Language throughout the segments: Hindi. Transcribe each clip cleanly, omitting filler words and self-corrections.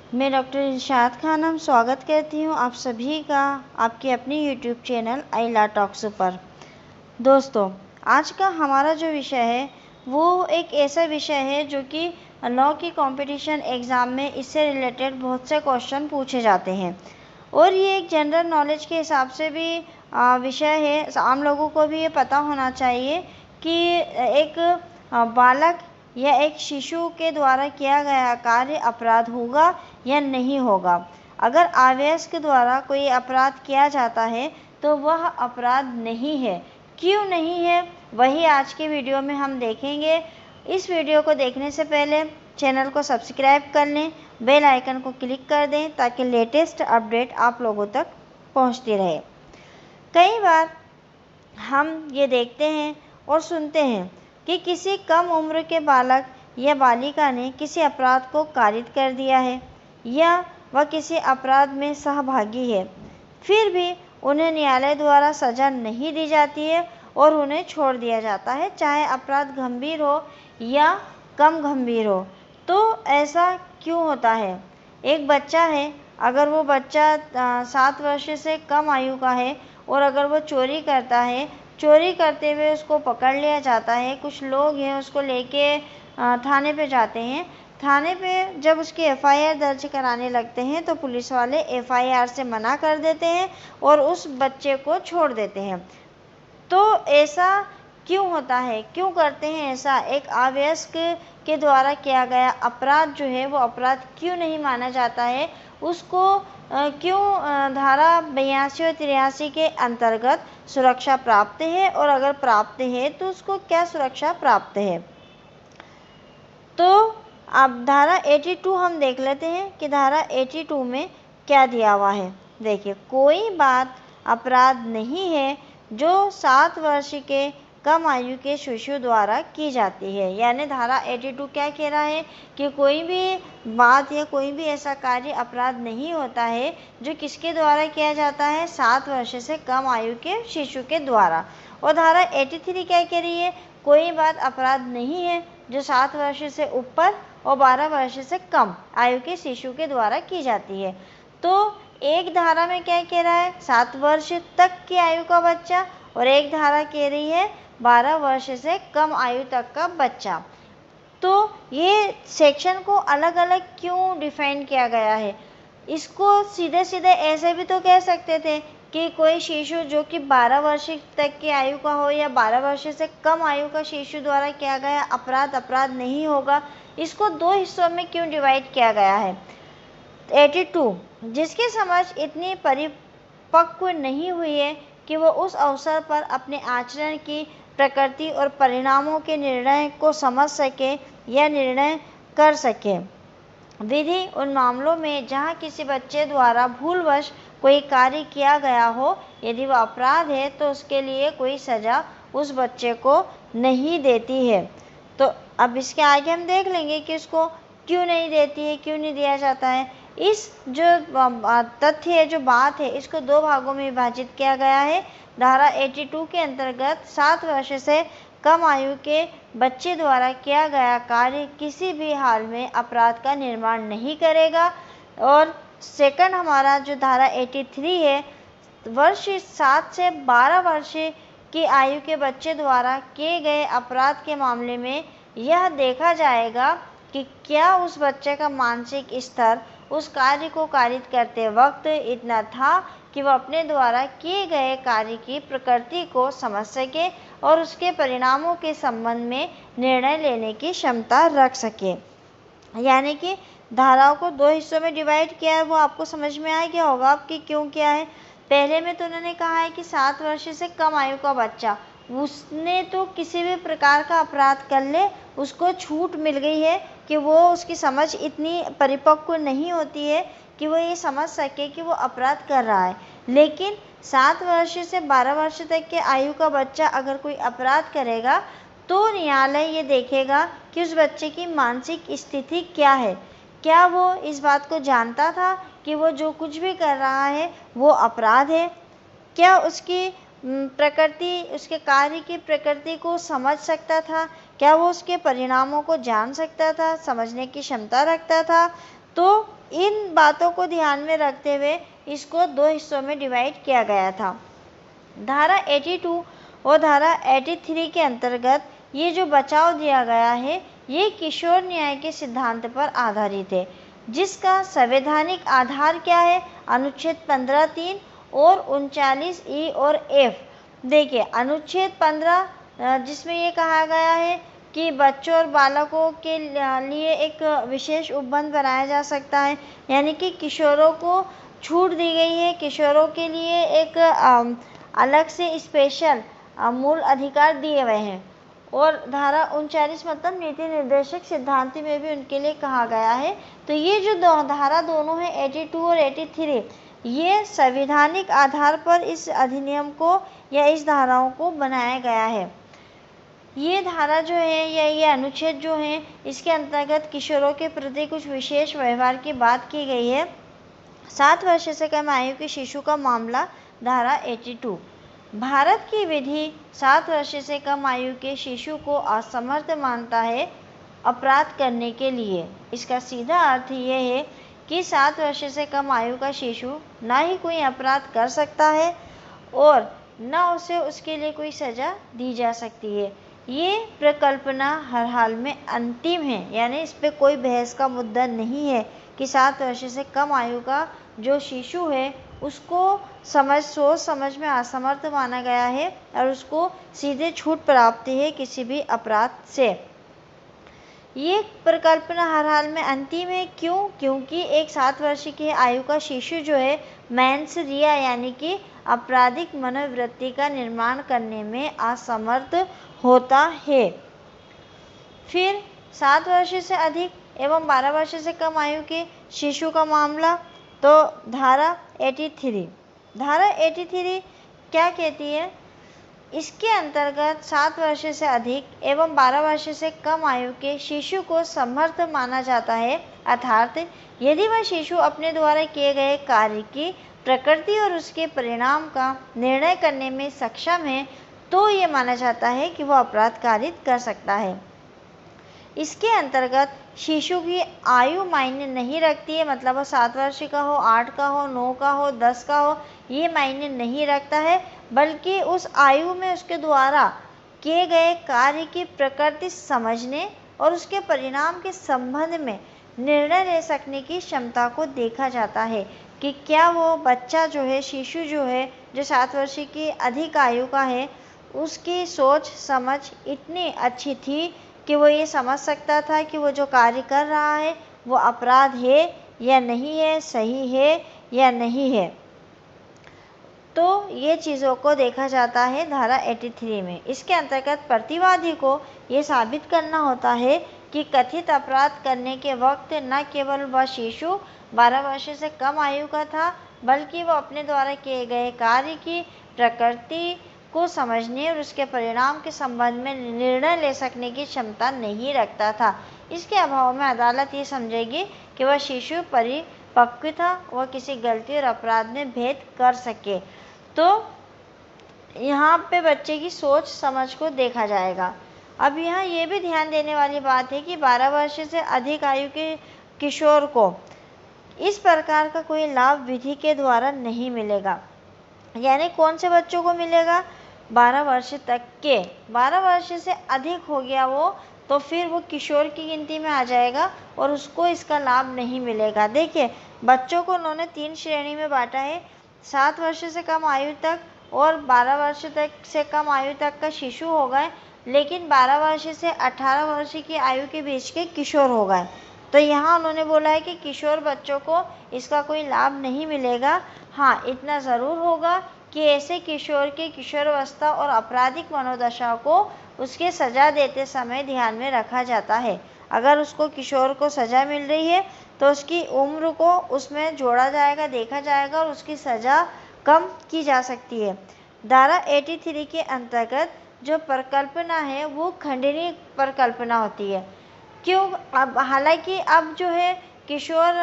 मैं डॉक्टर इरशाद खानम स्वागत करती हूँ आप सभी का आपके अपने यूट्यूब चैनल आइला टॉक्स पर। दोस्तों, आज का हमारा जो विषय है वो एक ऐसा विषय है जो कि लॉ की कंपटीशन एग्ज़ाम में इससे रिलेटेड बहुत से क्वेश्चन पूछे जाते हैं और ये एक जनरल नॉलेज के हिसाब से भी विषय है। आम लोगों को भी ये पता होना चाहिए कि एक बालक या एक शिशु के द्वारा किया गया कार्य अपराध होगा या नहीं होगा। अगर अवयस्क द्वारा कोई अपराध किया जाता है तो वह अपराध नहीं है। क्यों नहीं है, वही आज के वीडियो में हम देखेंगे। इस वीडियो को देखने से पहले चैनल को सब्सक्राइब कर लें, बेल आइकन को क्लिक कर दें ताकि लेटेस्ट अपडेट आप लोगों तक पहुंचती रहे। कई बार हम ये देखते हैं और सुनते हैं कि किसी कम उम्र के बालक या बालिका ने किसी अपराध को कारित कर दिया है या वह किसी अपराध में सहभागी है, फिर भी उन्हें न्यायालय द्वारा सज़ा नहीं दी जाती है और उन्हें छोड़ दिया जाता है, चाहे अपराध गंभीर हो या कम गंभीर हो। तो ऐसा क्यों होता है? एक बच्चा है, अगर वो बच्चा 7 वर्ष से कम आयु का है और अगर वो चोरी करता है, चोरी करते हुए उसको पकड़ लिया जाता है, कुछ लोग हैं उसको लेके थाने पे जाते हैं। थाने पे जब उसकी एफआईआर दर्ज कराने लगते हैं तो पुलिस वाले एफआईआर से मना कर देते हैं और उस बच्चे को छोड़ देते हैं। तो ऐसा क्यों होता है, क्यों करते हैं ऐसा? एक अवयस्क के द्वारा किया गया अपराध जो है वो अपराध क्यों नहीं माना जाता है? उसको क्यों धारा 82 और 83 के अंतर्गत सुरक्षा प्राप्त है, और अगर प्राप्त है तो उसको क्या सुरक्षा प्राप्त है? तो अब धारा 82 हम देख लेते हैं कि धारा 82 में क्या दिया हुआ है। देखिए, कोई बात अपराध नहीं है जो 7 वर्ष के कम आयु के शिशु द्वारा की जाती है। यानी धारा 82 क्या कह रहा है कि कोई भी बात या कोई भी ऐसा कार्य अपराध नहीं होता है जो किसके द्वारा किया जाता है? 7 वर्ष से कम आयु के शिशु के द्वारा। और धारा 83 क्या कह रही है? कोई बात अपराध नहीं है जो 7 वर्ष से ऊपर और 12 वर्ष से कम आयु के शिशु के द्वारा की जाती है। तो एक धारा में क्या कह रहा है? 7 वर्ष तक की आयु का बच्चा, और एक धारा कह रही है 12 वर्ष से कम आयु तक का बच्चा। तो ये सेक्शन को अलग अलग क्यों डिफाइन किया गया है? इसको सीधे सीधे ऐसे भी तो कह सकते थे कि कोई शिशु जो कि 12 वर्ष तक की आयु का हो या 12 वर्ष से कम आयु का शिशु द्वारा किया गया अपराध नहीं होगा। इसको दो हिस्सों में क्यों डिवाइड किया गया है? 82 जिसकी समझ इतनी परिपक्व नहीं हुई है कि वो उस अवसर पर अपने आचरण की प्रकृति और परिणामों के निर्णय को समझ सके या निर्णय कर सके। विधि उन मामलों में जहां किसी बच्चे द्वारा भूलवश कोई कार्य किया गया हो, यदि वह अपराध है तो उसके लिए कोई सज़ा उस बच्चे को नहीं देती है। तो अब इसके आगे हम देख लेंगे कि उसको क्यों नहीं देती है, क्यों नहीं दिया जाता है। इस जो तथ्य है, जो बात है, इसको दो भागों में विभाजित किया गया है। धारा 82 के अंतर्गत 7 वर्ष से कम आयु के बच्चे द्वारा किया गया कार्य किसी भी हाल में अपराध का निर्माण नहीं करेगा। और सेकंड हमारा जो धारा 83 है, वर्ष 7 से 12 वर्ष की आयु के बच्चे द्वारा किए गए अपराध के मामले में यह देखा जाएगा कि क्या उस बच्चे का मानसिक स्तर उस कार्य को कारित करते वक्त इतना था कि वह अपने द्वारा किए गए कार्य की प्रकृति को समझ सके और उसके परिणामों के संबंध में निर्णय लेने की क्षमता रख सके। यानी कि धाराओं को दो हिस्सों में डिवाइड किया है। वो आपको समझ में आ गया होगा आपकी क्यों किया है। पहले में तो उन्होंने कहा है कि 7 वर्ष से कम आयु का बच्चा, उसने तो किसी भी प्रकार का अपराध कर ले, उसको छूट मिल गई है कि वो, उसकी समझ इतनी परिपक्व नहीं होती है कि वो ये समझ सके कि वो अपराध कर रहा है। लेकिन 7 वर्ष से 12 वर्ष तक के आयु का बच्चा अगर कोई अपराध करेगा तो न्यायालय ये देखेगा कि उस बच्चे की मानसिक स्थिति क्या है। क्या वो इस बात को जानता था कि वो जो कुछ भी कर रहा है वो अपराध है? क्या उसकी प्रकृति, उसके कार्य की प्रकृति को समझ सकता था? क्या वो उसके परिणामों को जान सकता था, समझने की क्षमता रखता था? तो इन बातों को ध्यान में रखते हुए इसको 2 हिस्सों में डिवाइड किया गया था। धारा 82 और धारा 83 के अंतर्गत ये जो बचाव दिया गया है ये किशोर न्याय के सिद्धांत पर आधारित है, जिसका संवैधानिक आधार क्या है? अनुच्छेद 15(3) और 39(e) और f। देखिए अनुच्छेद 15 जिसमें ये कहा गया है कि बच्चों और बालकों के लिए एक विशेष उपबंध बनाया जा सकता है, यानी कि किशोरों को छूट दी गई है, किशोरों के लिए एक अलग से स्पेशल मूल अधिकार दिए हुए हैं। और धारा 39 मतलब नीति निर्देशक सिद्धांत में भी उनके लिए कहा गया है। तो ये जो धारा दोनों है 82 और 83, ये संवैधानिक आधार पर इस अधिनियम को या इस धाराओं को बनाया गया है। ये धारा जो है या ये अनुच्छेद जो है इसके अंतर्गत किशोरों के प्रति कुछ विशेष व्यवहार की बात की गई है। 7 वर्ष से कम आयु के शिशु का मामला धारा 82। भारत की विधि 7 वर्ष से कम आयु के शिशु को असमर्थ मानता है अपराध करने के लिए। इसका सीधा अर्थ ये है कि 7 वर्ष से कम आयु का शिशु ना ही कोई अपराध कर सकता है और न उसे उसके लिए कोई सज़ा दी जा सकती है। ये प्रकल्पना हर हाल में अंतिम है, यानी इस पे कोई बहस का मुद्दा नहीं है कि 7 वर्ष से कम आयु का जो शिशु है उसको सोच समझ में असमर्थ माना गया है और उसको सीधे छूट प्राप्त है किसी भी अपराध से। ये परिकल्पना हर हाल में अंतिम है। क्यों? क्योंकि एक 7 वर्ष की आयु का शिशु जो है मेंस रिया यानी कि आपराधिक मनोवृत्ति का निर्माण करने में असमर्थ होता है। फिर 7 वर्ष से अधिक एवं 12 वर्ष से कम आयु के शिशु का मामला, तो धारा 83। धारा 83 क्या कहती है? इसके अंतर्गत 7 वर्ष से अधिक एवं 12 वर्ष से कम आयु के शिशु को समर्थ माना जाता है, अर्थात यदि वह शिशु अपने द्वारा किए गए कार्य की प्रकृति और उसके परिणाम का निर्णय करने में सक्षम है तो ये माना जाता है कि वह अपराध कारित कर सकता है। इसके अंतर्गत शिशु की आयु मायने नहीं रखती है, मतलब वो 7 वर्ष का हो, 8 का हो, 9 का हो, 10 का हो, ये मायने नहीं रखता है, बल्कि उस आयु में उसके द्वारा किए गए कार्य की प्रकृति समझने और उसके परिणाम के संबंध में निर्णय ले सकने की क्षमता को देखा जाता है कि क्या वो बच्चा जो है, शिशु जो है, जो 7 वर्ष की अधिक आयु का है, उसकी सोच समझ इतनी अच्छी थी कि वो ये समझ सकता था कि वो जो कार्य कर रहा है वो अपराध है या नहीं है, सही है या नहीं है। तो ये चीज़ों को देखा जाता है धारा 83 में। इसके अंतर्गत प्रतिवादी को ये साबित करना होता है कि कथित अपराध करने के वक्त न केवल वह शिशु 12 वर्ष से कम आयु का था, बल्कि वह अपने द्वारा किए गए कार्य की प्रकृति को समझने और उसके परिणाम के संबंध में निर्णय ले सकने की क्षमता नहीं रखता था। इसके अभाव में अदालत ये समझेगी कि वह शिशु परिपक्व था, वह किसी गलती और अपराध में भेद कर सके। तो यहाँ पे बच्चे की सोच समझ को देखा जाएगा। अब यहाँ ये भी ध्यान देने वाली बात है कि 12 वर्ष से अधिक आयु के किशोर को इस प्रकार का कोई लाभ विधि के द्वारा नहीं मिलेगा। यानी कौन से बच्चों को मिलेगा? 12 वर्ष तक के। 12 वर्ष से अधिक हो गया वो तो फिर वो किशोर की गिनती में आ जाएगा और उसको इसका लाभ नहीं मिलेगा। देखिए बच्चों को उन्होंने 3 श्रेणी में बांटा है, 7 वर्ष से कम आयु तक और 12 वर्ष तक से कम आयु तक का शिशु हो गए, लेकिन 12 वर्ष से 18 वर्ष की आयु के बीच के किशोर हो गए। तो यहाँ उन्होंने बोला है कि किशोर बच्चों को इसका कोई लाभ नहीं मिलेगा। हाँ, इतना ज़रूर होगा कि ऐसे किशोर के किशोरावस्था और आपराधिक मनोदशा को उसके सज़ा देते समय ध्यान में रखा जाता है। अगर उसको किशोर को सज़ा मिल रही है तो उसकी उम्र को उसमें जोड़ा जाएगा, देखा जाएगा और उसकी सज़ा कम की जा सकती है। धारा 83 के अंतर्गत जो परिकल्पना है वो खंडनीय परिकल्पना होती है। क्यों? अब हालांकि अब जो है किशोर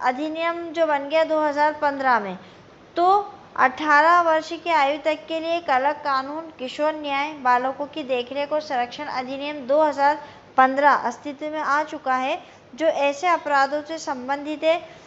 अधिनियम जो बन गया 2015 में, तो 18 वर्ष की आयु तक के लिए एक अलग कानून किशोर न्याय बालकों की देखरेख और संरक्षण अधिनियम 2015 अस्तित्व में आ चुका है। जो ऐसे अपराधों से संबंधित है।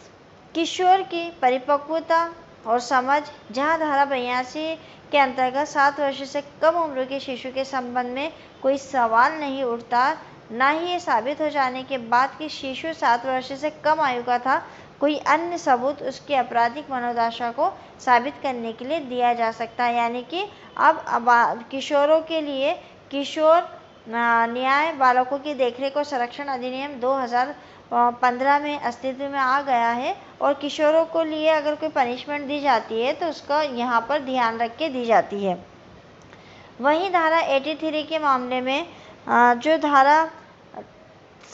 किशोर की परिपक्वता और समझ, जहां धारा 82 के अंतर्गत 7 वर्ष से कम उम्र के शिशु के संबंध में कोई सवाल नहीं उठता, न ही ये साबित हो जाने के बाद कि शिशु 7 वर्ष से कम आयु का था, कोई अन्य सबूत उसकी आपराधिक मनोदशा को साबित करने के लिए दिया जा सकता है। यानी कि अब किशोरों के लिए किशोर न्याय बालकों की देखरेख और संरक्षण अधिनियम 2015 में अस्तित्व में आ गया है और किशोरों को लिए अगर कोई पनिशमेंट दी जाती है तो उसका यहाँ पर ध्यान रख के दी जाती है। वहीं धारा 83 के मामले में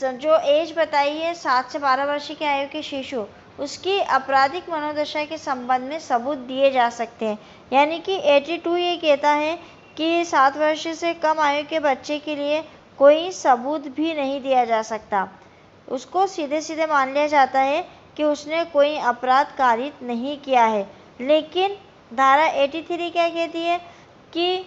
जो एज बताई है 7 से 12 वर्ष की आयु के शिशु, उसकी आपराधिक मनोदशा के संबंध में सबूत दिए जा सकते हैं। यानी कि 82 ये कहता है कि 7 वर्ष से कम आयु के बच्चे के लिए कोई सबूत भी नहीं दिया जा सकता। उसको सीधे सीधे मान लिया जाता है कि उसने कोई अपराध कारित नहीं किया है। लेकिन धारा 83 क्या कहती है कि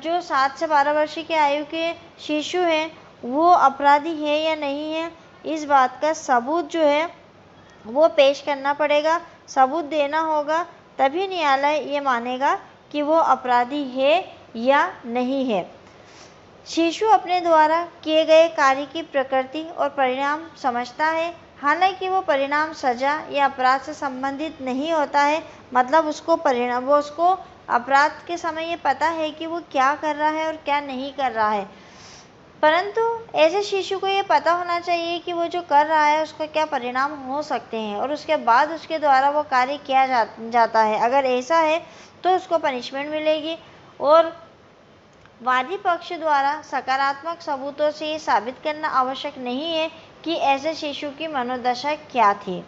जो 7 से 12 वर्ष की आयु के शिशु हैं वो अपराधी है या नहीं है, इस बात का सबूत जो है वो पेश करना पड़ेगा, सबूत देना होगा, तभी न्यायालय ये मानेगा कि वो अपराधी है या नहीं है। शिशु अपने द्वारा किए गए कार्य की प्रकृति और परिणाम समझता है, हालांकि वो परिणाम सजा या अपराध से संबंधित नहीं होता है। मतलब उसको अपराध के समय ये पता है कि वो क्या कर रहा है और क्या नहीं कर रहा है, परंतु ऐसे शिशु को ये पता होना चाहिए कि वो जो कर रहा है उसका क्या परिणाम हो सकते हैं और उसके बाद उसके द्वारा वो कार्य किया जाता है। अगर ऐसा है तो उसको पनिशमेंट मिलेगी। और वादी पक्ष द्वारा सकारात्मक सबूतों से ये साबित करना आवश्यक नहीं है कि ऐसे शिशु की मनोदशा क्या थी।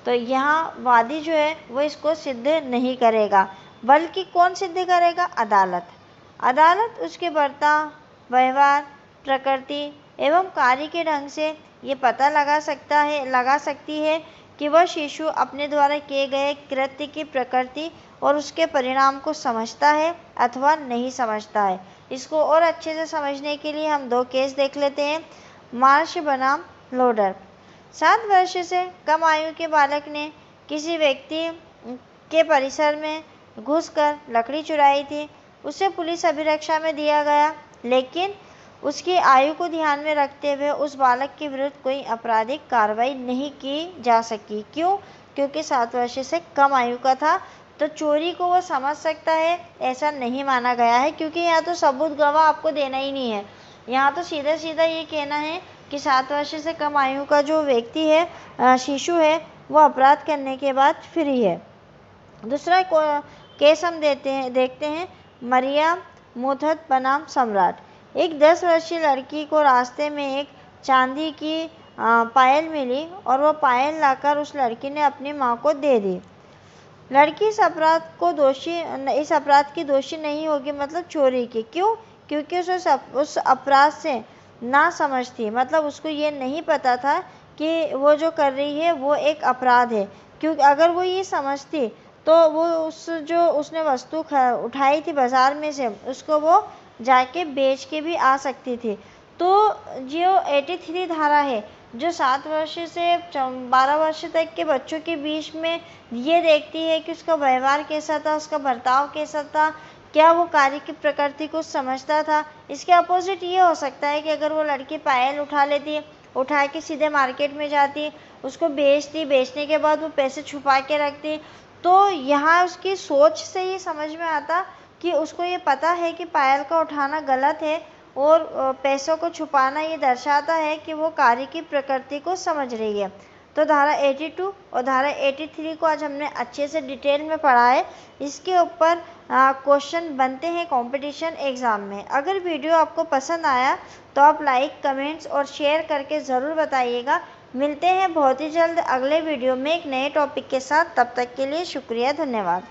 तो यहाँ वादी जो है वो इसको सिद्ध नहीं करेगा, बल्कि कौन सिद्ध करेगा? अदालत उसके बर्ताव, व्यवहार, प्रकृति एवं कार्य के ढंग से ये पता लगा सकती है कि वह शिशु अपने द्वारा किए गए कृत्य की प्रकृति और उसके परिणाम को समझता है अथवा नहीं समझता है। इसको और अच्छे से समझने के लिए हम 2 केस देख लेते हैं। मार्श बनाम लोडर। 7 वर्ष से कम आयु के बालक ने किसी व्यक्ति के परिसर में घुसकर लकड़ी चुराई थी। उसे पुलिस अभिरक्षा में दिया गया, लेकिन उसकी आयु को ध्यान में रखते हुए उस बालक के विरुद्ध कोई आपराधिक कार्रवाई नहीं की जा सकी। क्यों? क्योंकि 7 वर्ष से कम आयु का था, तो चोरी को वो समझ सकता है ऐसा नहीं माना गया है, क्योंकि यहाँ तो सबूत गवाह आपको देना ही नहीं है। यहाँ तो सीधा सीधा ये कहना है कि 7 वर्ष से कम आयु का जो व्यक्ति है, शिशु है, वो अपराध करने के बाद फ्री है। दूसरा केस हम देखते हैं मरिया मुथत बनाम सम्राट। एक 10 वर्षीय लड़की को रास्ते में एक चांदी की पायल मिली और वो पायल लाकर उस लड़की ने अपनी माँ को दे दी। लड़की इस अपराध की दोषी नहीं होगी, मतलब चोरी की। क्यों? क्योंकि उस अपराध से ना समझ थी, मतलब उसको ये नहीं पता था कि वो जो कर रही है वो एक अपराध है। क्योंकि अगर वो ये समझती तो वो उसने वस्तु उठाई थी बाजार में से, उसको वो जाके बेच के भी आ सकती थी। तो जो 83 धारा है, जो 7 वर्ष से 12 वर्ष तक के बच्चों के बीच में ये देखती है कि उसका व्यवहार कैसा था, उसका बर्ताव कैसा था, क्या वो कार्य की प्रकृति को समझता था। इसके अपोजिट ये हो सकता है कि अगर वो लड़की पायल उठा लेती, उठा के सीधे मार्केट में जाती, उसको बेचती, बेचने के बाद वो पैसे छुपा के रखती, तो यहाँ उसकी सोच से ये समझ में आता कि उसको ये पता है कि पायल का उठाना गलत है और पैसों को छुपाना ये दर्शाता है कि वो कार्य की प्रकृति को समझ रही है। तो धारा 82 और धारा 83 को आज हमने अच्छे से डिटेल में पढ़ा है। इसके ऊपर क्वेश्चन बनते हैं कंपटीशन एग्ज़ाम में। अगर वीडियो आपको पसंद आया तो आप लाइक, कमेंट्स और शेयर करके ज़रूर बताइएगा। मिलते हैं बहुत ही जल्द अगले वीडियो में एक नए टॉपिक के साथ। तब तक के लिए शुक्रिया, धन्यवाद।